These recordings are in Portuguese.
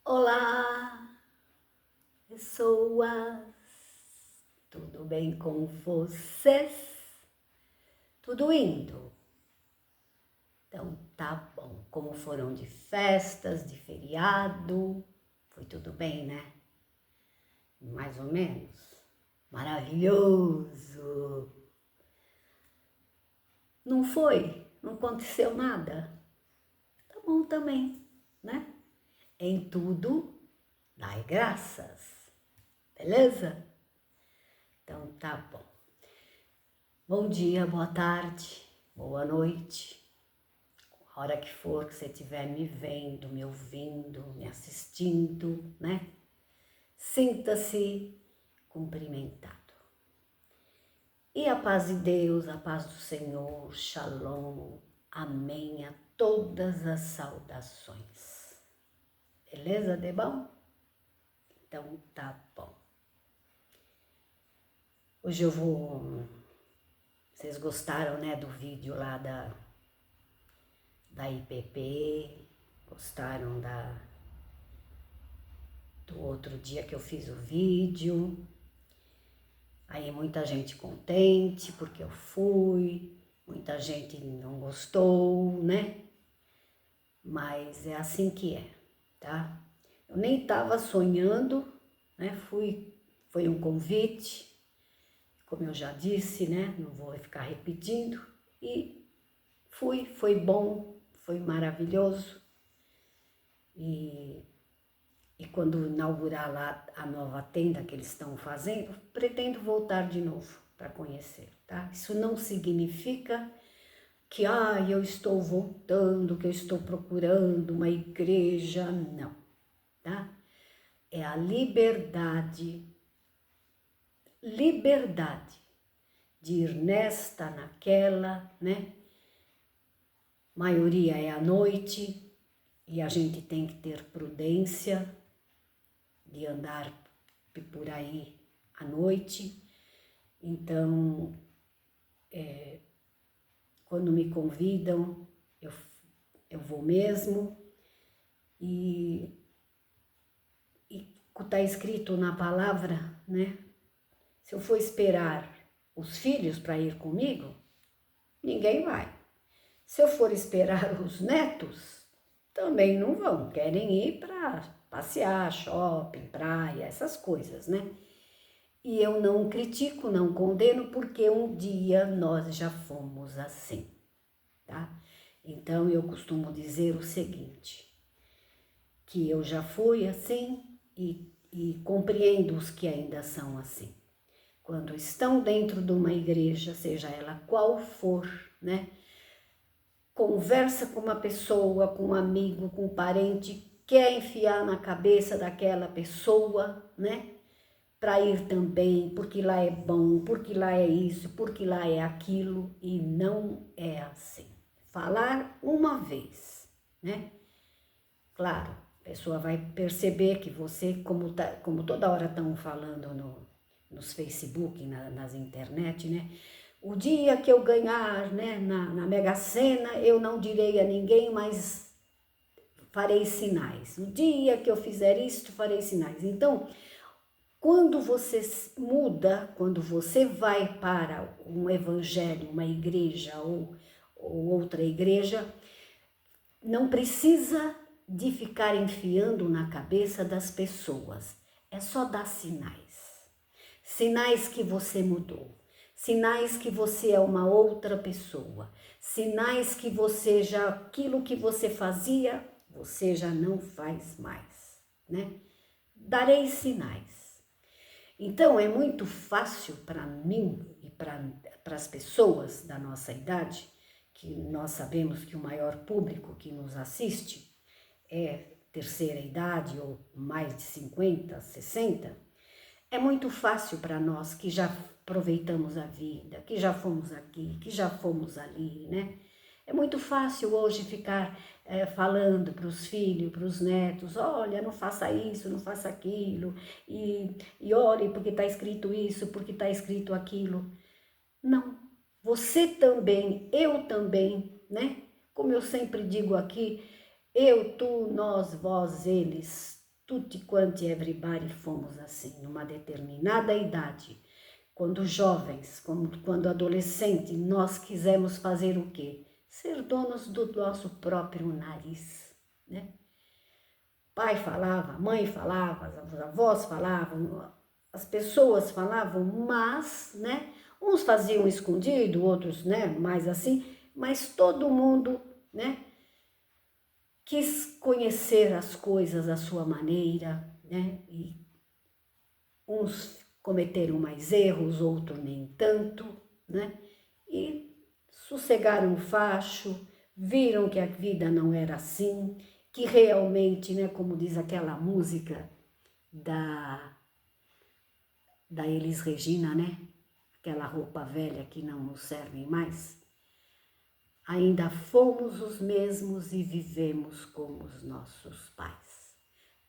Olá, pessoas, tudo bem com vocês? Tudo indo? Então tá bom. Como foram de festas, de feriado? Foi tudo bem, né? Mais ou menos? Maravilhoso! Não foi? Não aconteceu nada? Tá bom também, né? Em tudo, dai graças, beleza? Então tá bom. Bom dia, boa tarde, boa noite. A hora que for que você estiver me vendo, me ouvindo, me assistindo, né? Sinta-se cumprimentado. E a paz de Deus, a paz do Senhor, Shalom, amém a todas as saudações. Beleza, de bom? Então tá bom. Hoje eu vou... Vocês gostaram, né, do vídeo lá da IPP, gostaram do outro dia que eu fiz o vídeo. Aí muita gente contente porque eu fui, muita gente não gostou, né? Mas é assim que é, tá? Eu nem estava sonhando, né? Foi um convite, como eu já disse, né? Não vou ficar repetindo. E foi bom, foi maravilhoso. E quando inaugurar lá a nova tenda que eles estão fazendo, pretendo voltar de novo para conhecer, tá? Isso não significa que eu estou voltando, que eu estou procurando uma igreja, não, tá? É a liberdade de ir nesta, naquela, né? Maioria é à noite e a gente tem que ter prudência de andar por aí à noite. Então, quando me convidam, eu vou mesmo. E está escrito na palavra, né? Se eu for esperar os filhos para ir comigo, ninguém vai. Se eu for esperar os netos, também não vão. Querem ir para passear, shopping, praia, essas coisas, né? E eu não critico, não condeno, porque um dia nós já fomos assim, tá? Então eu costumo dizer o seguinte, que eu já fui assim e compreendo os que ainda são assim. Quando estão dentro de uma igreja, seja ela qual for, né? Conversa com uma pessoa, com um amigo, com um parente, quer enfiar na cabeça daquela pessoa, né? Para ir também, porque lá é bom, porque lá é isso, porque lá é aquilo, e não é assim. Falar uma vez, né? Claro, a pessoa vai perceber que você, como toda hora estão falando nos Facebook, nas internet, né? O dia que eu ganhar, né, na Mega Sena, eu não direi a ninguém, mas farei sinais. O dia que eu fizer isto, farei sinais. Então, quando você muda, quando você vai para um evangelho, uma igreja ou outra igreja, não precisa de ficar enfiando na cabeça das pessoas. É só dar sinais. Sinais que você mudou. Sinais que você é uma outra pessoa. Sinais que você já, aquilo que você fazia, você já não faz mais, né? Darei sinais. Então, é muito fácil para mim e para as pessoas da nossa idade, que nós sabemos que o maior público que nos assiste é terceira idade ou mais de 50, 60, é muito fácil para nós que já aproveitamos a vida, que já fomos aqui, que já fomos ali, né? É muito fácil hoje ficar falando para os filhos, para os netos, olha, não faça isso, não faça aquilo, e ore porque está escrito isso, porque está escrito aquilo. Não, você também, eu também, né? Como eu sempre digo aqui, eu, tu, nós, vós, eles, tutti quanti everybody fomos assim, numa determinada idade. Quando jovens, quando adolescentes, nós quisemos fazer o quê? Ser donos do nosso próprio nariz, né? Pai falava, mãe falava, os avós falavam, as pessoas falavam, mas, né? Uns faziam escondido, outros, né? Mais assim, mas todo mundo, né? Quis conhecer as coisas à sua maneira, né? E uns cometeram mais erros, outros nem tanto, né? E sossegaram o facho, viram que a vida não era assim, que realmente, né, como diz aquela música da Elis Regina, né? Aquela roupa velha que não nos serve mais. Ainda fomos os mesmos e vivemos como os nossos pais.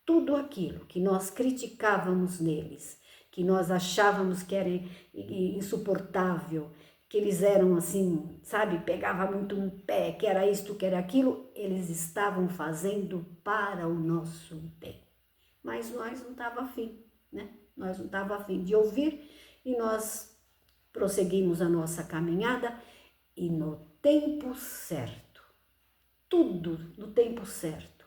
Tudo aquilo que nós criticávamos neles, que nós achávamos que era insuportável, que eles eram assim, sabe, pegava muito no pé, que era isto, que era aquilo, eles estavam fazendo para o nosso bem. Mas nós não estava afim, né? Nós não estava afim de ouvir e nós prosseguimos a nossa caminhada e no tempo certo, tudo no tempo certo.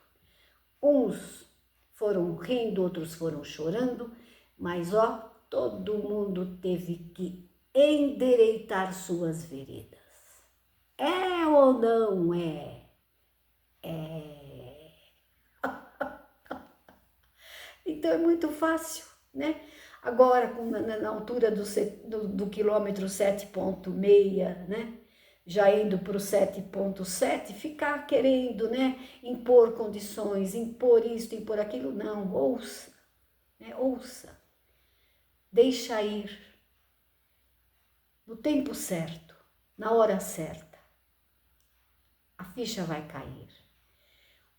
Uns foram rindo, outros foram chorando, mas ó, todo mundo teve que endireitar suas veredas. É ou não é? É. Então é muito fácil, né? Agora, na altura do quilômetro 7,6, né? Já indo para o 7,7, ficar querendo, né? Impor condições, impor isto, impor aquilo, não, ouça, né? Ouça, deixa ir, no tempo certo, na hora certa, a ficha vai cair.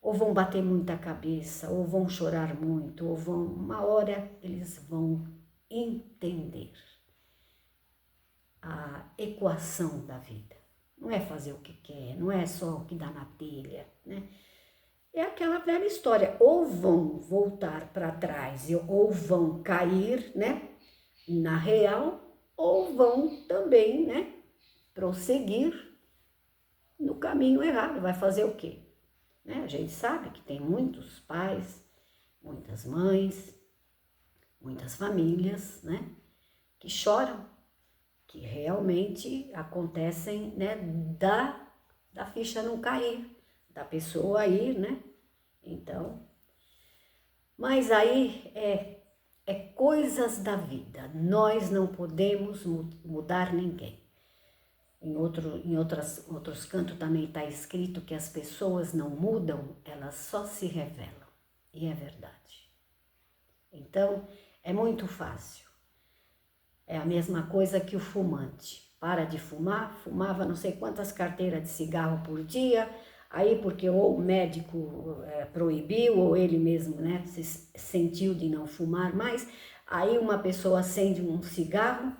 Ou vão bater muita cabeça, ou vão chorar muito, ou vão, uma hora eles vão entender a equação da vida. Não é fazer o que quer, não é só o que dá na telha, né? É aquela velha história, ou vão voltar para trás, ou vão cair, né, na real, ou vão também, né, prosseguir no caminho errado. Vai fazer o quê? Né? A gente sabe que tem muitos pais, muitas mães, muitas famílias, né, que choram, que realmente acontecem, né, da ficha não cair, da pessoa ir, né? Então, mas aí é coisas da vida. Nós não podemos mudar ninguém. Outros cantos também está escrito que as pessoas não mudam, elas só se revelam. E é verdade. Então, é muito fácil. É a mesma coisa que o fumante. Para de fumar, fumava não sei quantas carteiras de cigarro por dia, aí porque ou o médico proibiu, ou ele mesmo, né, se sentiu de não fumar mais, aí uma pessoa acende um cigarro,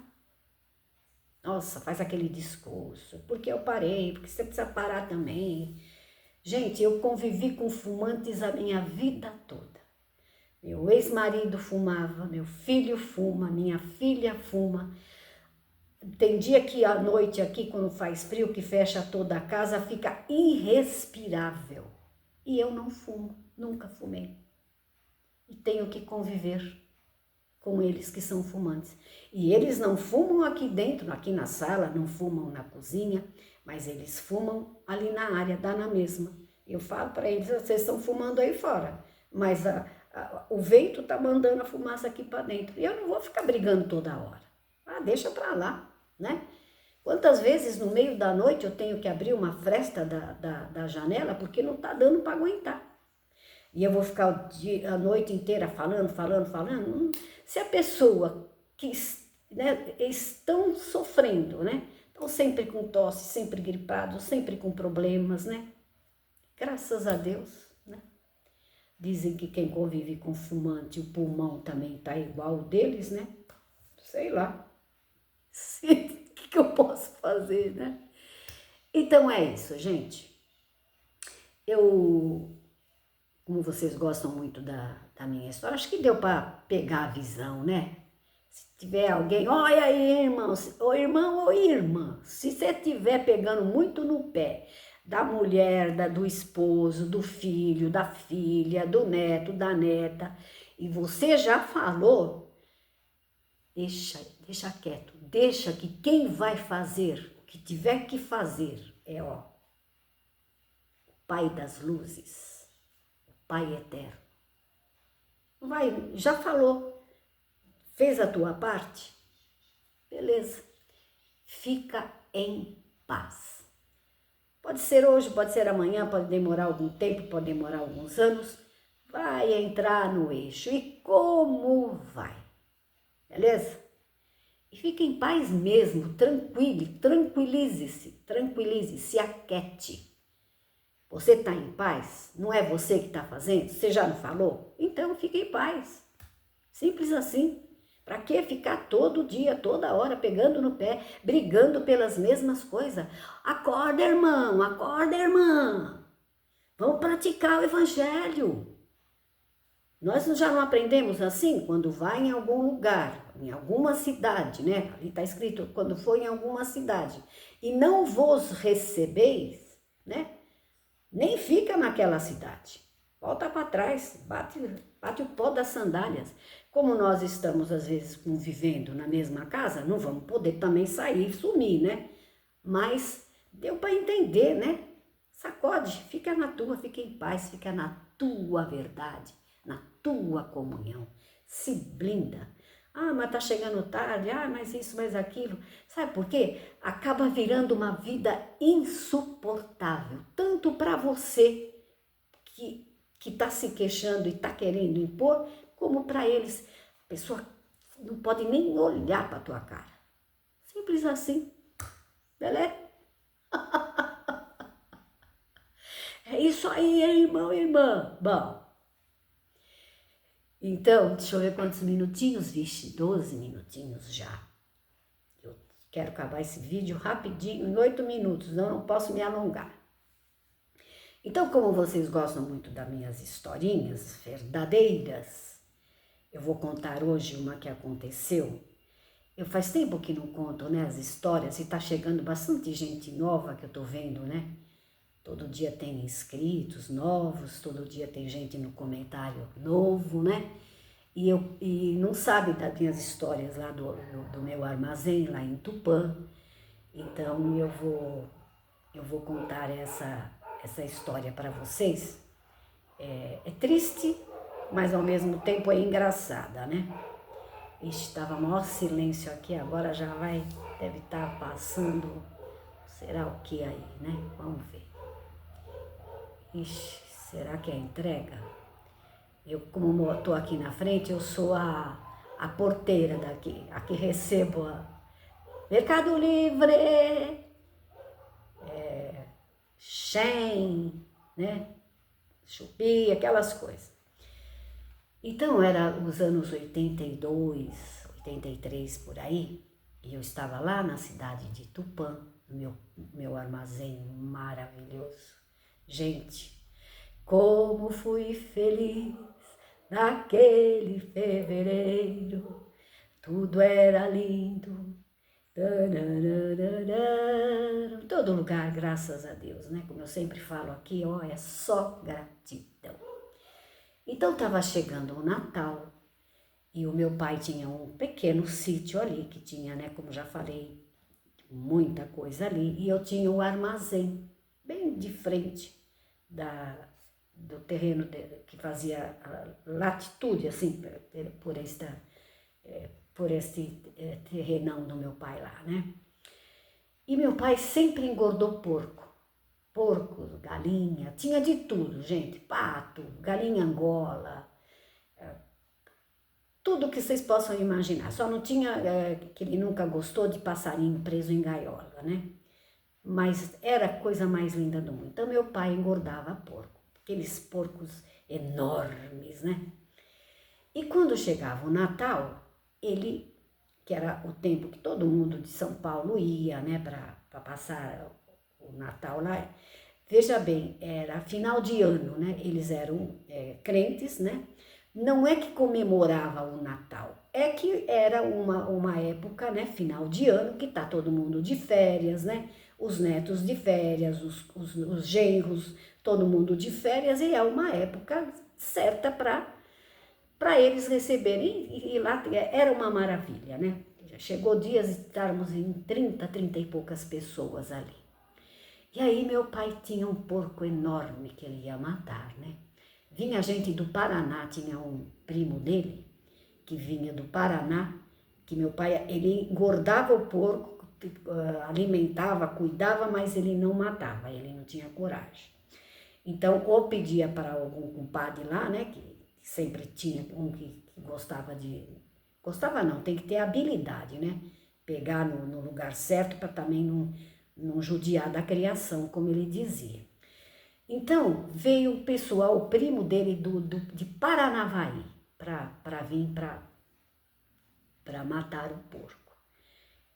nossa, faz aquele discurso, porque eu parei, porque você precisa parar também. Gente, eu convivi com fumantes a minha vida toda. Meu ex-marido fumava, meu filho fuma, minha filha fuma. Tem dia que à noite aqui, quando faz frio, que fecha toda a casa, fica irrespirável. E eu não fumo, nunca fumei. E tenho que conviver com eles que são fumantes. E eles não fumam aqui dentro, aqui na sala, não fumam na cozinha, mas eles fumam ali na área, dá na mesma. Eu falo para eles, vocês estão fumando aí fora, mas o vento tá mandando a fumaça aqui para dentro. E eu não vou ficar brigando toda hora. Ah, deixa para lá, né? Quantas vezes no meio da noite eu tenho que abrir uma fresta da janela porque não tá dando para aguentar. E eu vou ficar a noite inteira falando. Se a pessoa que, né, estão sofrendo, né? Estão sempre com tosse, sempre gripados, sempre com problemas, né? Graças a Deus, né? Dizem que quem convive com fumante, o pulmão também tá igual o deles, né? Sei lá. O que eu posso fazer, né? Então é isso, gente. Eu como vocês gostam muito da minha história, acho que deu para pegar a visão, né? Se tiver alguém, olha aí, irmão, ou irmão ou irmã, se você estiver pegando muito no pé da mulher, do esposo, do filho, da filha, do neto, da neta, e você já falou, deixa quieto, deixa que quem vai fazer, o que tiver que fazer, o Pai das luzes, o Pai eterno. Vai, já falou, fez a tua parte? Beleza, fica em paz. Pode ser hoje, pode ser amanhã, pode demorar algum tempo, pode demorar alguns anos, vai entrar no eixo. E como vai? Beleza? E fique em paz mesmo, tranquilize-se, se aquete. Você está em paz? Não é você que está fazendo? Você já não falou? Então fique em paz. Simples assim. Para que ficar todo dia, toda hora, pegando no pé, brigando pelas mesmas coisas? Acorda, irmão, acorda, irmã. Vamos praticar o evangelho. Nós já não aprendemos assim quando vai em algum lugar, em alguma cidade, né? Ali está escrito, quando for em alguma cidade, e não vos recebeis, né? Nem fica naquela cidade. Volta para trás, bate o pó das sandálias. Como nós estamos, às vezes, convivendo na mesma casa, não vamos poder também sair e sumir, né? Mas deu para entender, né? Sacode, fica na tua, fica em paz, fica na tua verdade, na tua comunhão. Se blinda. Ah, mas tá chegando tarde, mas isso, mas aquilo. Sabe por quê? Acaba virando uma vida insuportável, tanto para você que está se queixando e está querendo impor, como para eles. A pessoa não pode nem olhar para a tua cara. Simples assim. Beleza? É isso aí, irmão e irmã. Bom, então, deixa eu ver quantos minutinhos. Vixe, 12 minutinhos já. Eu quero acabar esse vídeo rapidinho, em 8 minutos, não posso me alongar. Então, como vocês gostam muito das minhas historinhas verdadeiras, eu vou contar hoje uma que aconteceu. Eu faz tempo que não conto, né, as histórias, e tá chegando bastante gente nova que eu tô vendo, né? Todo dia tem inscritos novos, todo dia tem gente no comentário novo, né? E não sabe das minhas histórias lá do meu armazém, lá em Tupã. Então eu vou contar essa história para vocês. É triste, mas ao mesmo tempo é engraçada, né? Ixi, estava maior silêncio aqui, agora já deve estar passando, será o que aí, né? Vamos ver. Ixi, será que é entrega? Eu, como estou aqui na frente, eu sou a porteira daqui, a que recebo Mercado Livre, Shein, né? Shopee, aquelas coisas. Então, era os anos 82, 83 por aí, e eu estava lá na cidade de Tupã, no meu armazém maravilhoso. Gente, como fui feliz naquele fevereiro, tudo era lindo, em todo lugar, graças a Deus, né? Como eu sempre falo aqui, é só gratidão. Então estava chegando o Natal e o meu pai tinha um pequeno sítio ali, que tinha, né, como já falei, muita coisa ali, e eu tinha o armazém bem de frente do terreno que fazia a latitude, assim, por este terrenão do meu pai lá, né? E meu pai sempre engordou porco, galinha, tinha de tudo, gente, pato, galinha Angola, tudo que vocês possam imaginar. Só não tinha, que ele nunca gostou de passarinho preso em gaiola, né? Mas era a coisa mais linda do mundo. Então meu pai engordava porco, aqueles porcos enormes, né? E quando chegava o Natal, ele, que era o tempo que todo mundo de São Paulo ia, né, para passar o Natal lá, Veja bem, era final de ano, né? Eles eram crentes, né? Não é que comemorava o Natal, é que era uma época, né? Final de ano, que tá todo mundo de férias, né? Os netos de férias, os genros, todo mundo de férias, e é uma época certa para eles receberem, e lá era uma maravilha, né? Já chegou dias de estarmos em 30 e poucas pessoas ali. E aí meu pai tinha um porco enorme que ele ia matar, né? Vinha gente do Paraná, tinha um primo dele, que vinha do Paraná, que meu pai, ele engordava o porco, alimentava, cuidava, mas ele não matava, ele não tinha coragem. Então, ou pedia para algum compadre lá, né, que sempre tinha um que gostava de... Gostava não, tem que ter habilidade, né? Pegar no lugar certo para também não judiar da criação, como ele dizia. Então, veio o pessoal, o primo dele de Paranavaí, para vir para matar o porco.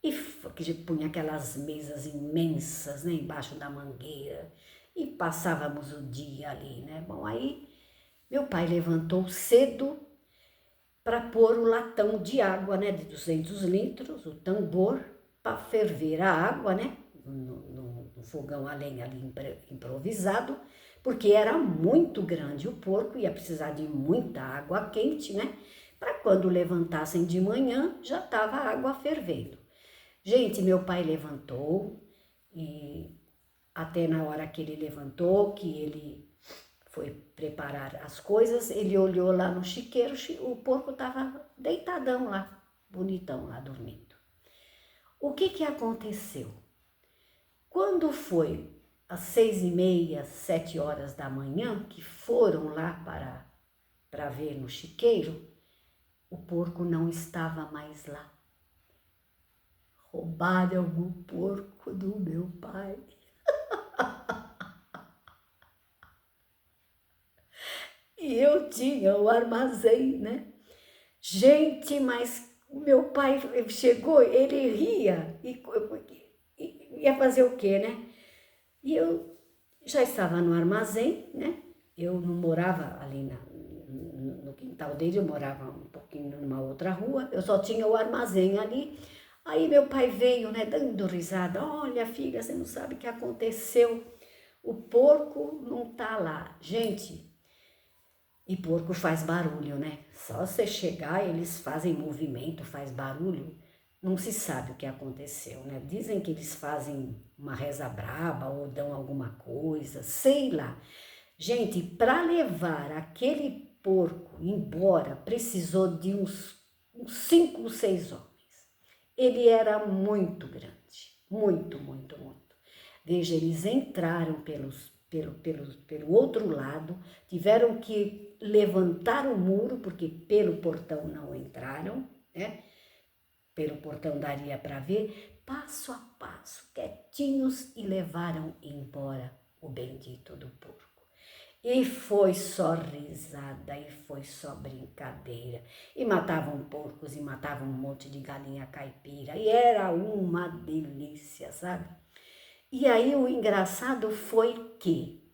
E que punha aquelas mesas imensas, né, embaixo da mangueira, e passávamos o dia ali, né? Bom, aí meu pai levantou cedo para pôr o latão de água, né, de 200 litros, o tambor, para ferver a água, né, no fogão a lenha ali improvisado, porque era muito grande o porco, ia precisar de muita água quente, né, para quando levantassem de manhã já estava a água fervendo. Gente, meu pai levantou e até na hora que ele levantou, que ele foi preparar as coisas, ele olhou lá no chiqueiro, o porco estava deitadão lá, bonitão lá, dormindo. O que aconteceu? Quando foi às 6h30, 7 horas da manhã, que foram lá para ver no chiqueiro, o porco não estava mais lá. Roubaram o porco do meu pai. E eu tinha o armazém, né? Gente, mas o meu pai chegou, ele ria e ia fazer o quê, né? E eu já estava no armazém, né? Eu não morava ali no quintal dele, eu morava um pouquinho numa outra rua, eu só tinha o armazém ali. Aí meu pai veio, né, dando risada. Olha, filha, você não sabe o que aconteceu. O porco não tá lá. Gente, e porco faz barulho, né? Só você chegar, eles fazem movimento, faz barulho. Não se sabe o que aconteceu, né? Dizem que eles fazem uma reza braba ou dão alguma coisa, sei lá. Gente, para levar aquele porco embora, precisou de uns 5 ou 6 homens. Ele era muito grande, muito, muito, muito. Veja, eles entraram pelo outro lado, tiveram que levantar o muro, porque pelo portão não entraram, né? Pelo portão daria para ver, passo a passo, quietinhos, e levaram embora o bendito do porco. E foi só risada, e foi só brincadeira. E matavam porcos, e matavam um monte de galinha caipira. E era uma delícia, sabe? E aí o engraçado foi que,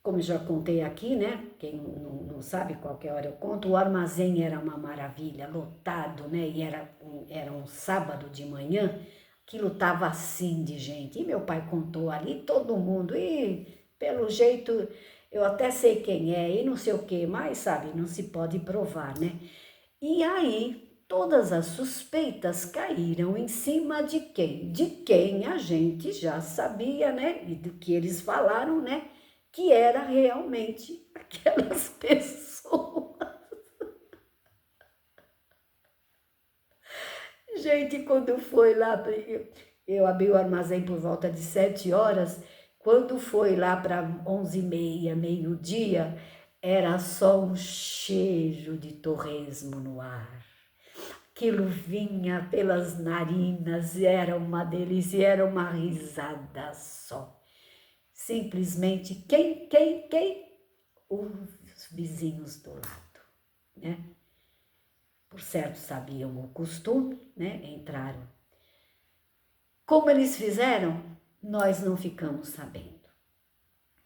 como eu já contei aqui, né? Quem não sabe, qualquer hora eu conto, o armazém era uma maravilha, lotado, né? E era um sábado de manhã, aquilo estava assim de gente. E meu pai contou ali, todo mundo, e pelo jeito, eu até sei quem é, e não sei o que, mas sabe, não se pode provar, né? E aí, todas as suspeitas caíram em cima de quem? De quem a gente já sabia, né? E do que eles falaram, né? Que era realmente aquelas pessoas. Gente, quando foi lá, eu abri o armazém por volta de 7 horas, quando foi lá para 11h30, meio-dia, era só um cheiro de torresmo no ar. Aquilo vinha pelas narinas, era uma delícia, era uma risada só. Simplesmente, quem? Os vizinhos do lado, né? Por certo, sabiam o costume, né? Entraram. Como eles fizeram, nós não ficamos sabendo.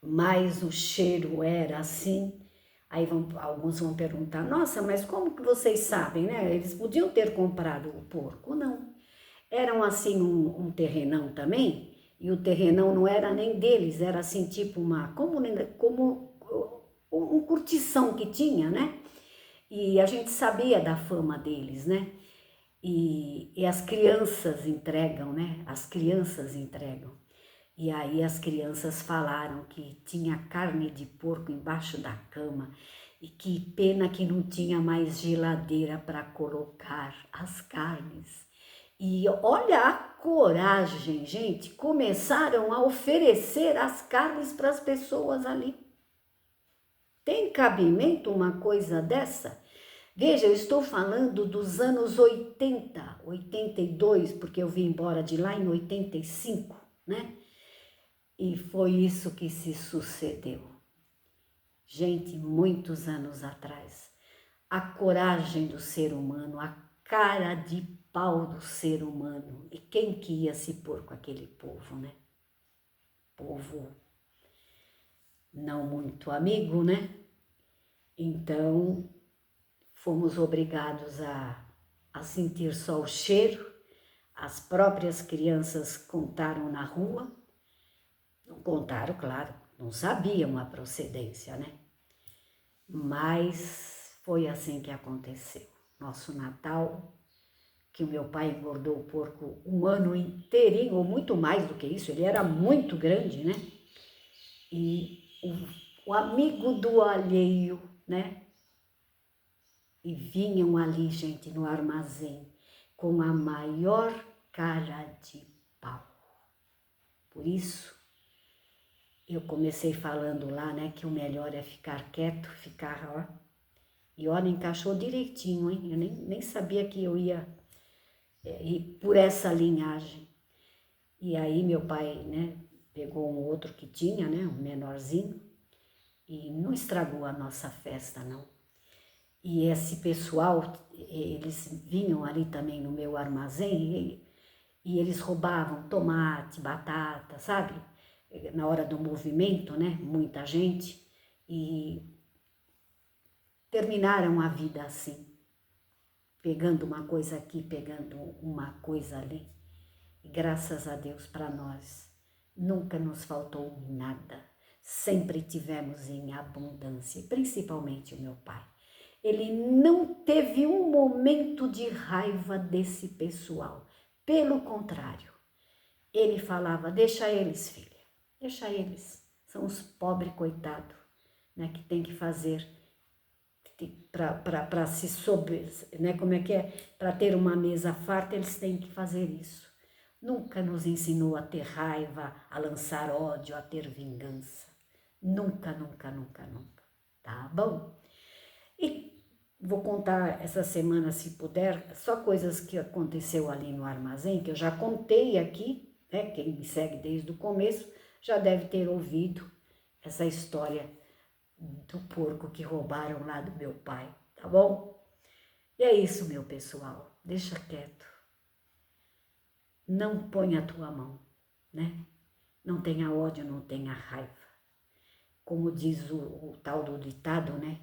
mas o cheiro era assim. Aí alguns vão perguntar, nossa, mas como que vocês sabem, né? Eles podiam ter comprado o porco. Não, eram assim um terrenão também, e o terrenão não era nem deles, era assim tipo como um curtição que tinha, né? E a gente sabia da fama deles, né? E as crianças entregam, né? As crianças entregam. E aí as crianças falaram que tinha carne de porco embaixo da cama e que pena que não tinha mais geladeira para colocar as carnes. E olha a coragem, gente, começaram a oferecer as carnes para as pessoas ali. Tem cabimento uma coisa dessa? Veja, eu estou falando dos anos 80, 82, porque eu vim embora de lá em 85, né? E foi isso que se sucedeu. Gente, muitos anos atrás, a coragem do ser humano, a cara de pau do ser humano. E quem que ia se pôr com aquele povo, né? Povo não muito amigo, né? Então, fomos obrigados a sentir só o cheiro. As próprias crianças contaram na rua. Não contaram, claro, não sabiam a procedência, né? Mas foi assim que aconteceu. Nosso Natal, que o meu pai engordou o porco um ano inteirinho, ou muito mais do que isso, ele era muito grande, né? E o amigo do alheio, né? E vinham ali, gente, no armazém, com a maior cara de pau. Por isso, eu comecei falando lá, né, que o melhor é ficar quieto, ficar, ó. E olha, encaixou direitinho, hein? Eu nem sabia que eu ia ir por essa linhagem. E aí meu pai, né, pegou um outro que tinha, né, um menorzinho, e não estragou a nossa festa, não. E esse pessoal, eles vinham ali também no meu armazém e eles roubavam tomate, batata, sabe? Na hora do movimento, né? Muita gente. E terminaram a vida assim, pegando uma coisa aqui, pegando uma coisa ali. E graças a Deus para nós, nunca nos faltou nada. Sempre tivemos em abundância, principalmente o meu pai. Ele não teve um momento de raiva desse pessoal. Pelo contrário, ele falava, deixa eles, filha, deixa eles. São os pobres coitados, né, que tem que fazer para se sobre, né, como é que é? Para ter uma mesa farta, eles têm que fazer isso. Nunca nos ensinou a ter raiva, a lançar ódio, a ter vingança. Nunca, nunca, nunca, nunca. Tá bom? E vou contar essa semana, se puder, só coisas que aconteceu ali no armazém, que eu já contei aqui, né? Quem me segue desde o começo já deve ter ouvido essa história do porco que roubaram lá do meu pai, tá bom? E é isso, meu pessoal, deixa quieto. Não ponha a tua mão, né? Não tenha ódio, não tenha raiva. Como diz o tal do ditado, né?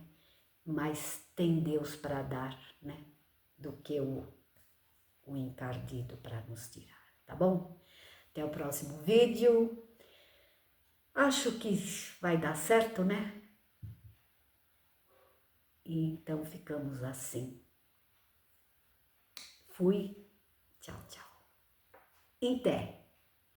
Mas tem Deus para dar, né? Do que o encardido para nos tirar, tá bom? Até o próximo vídeo. Acho que vai dar certo, né? E então ficamos assim. Fui. Tchau, tchau. Em pé.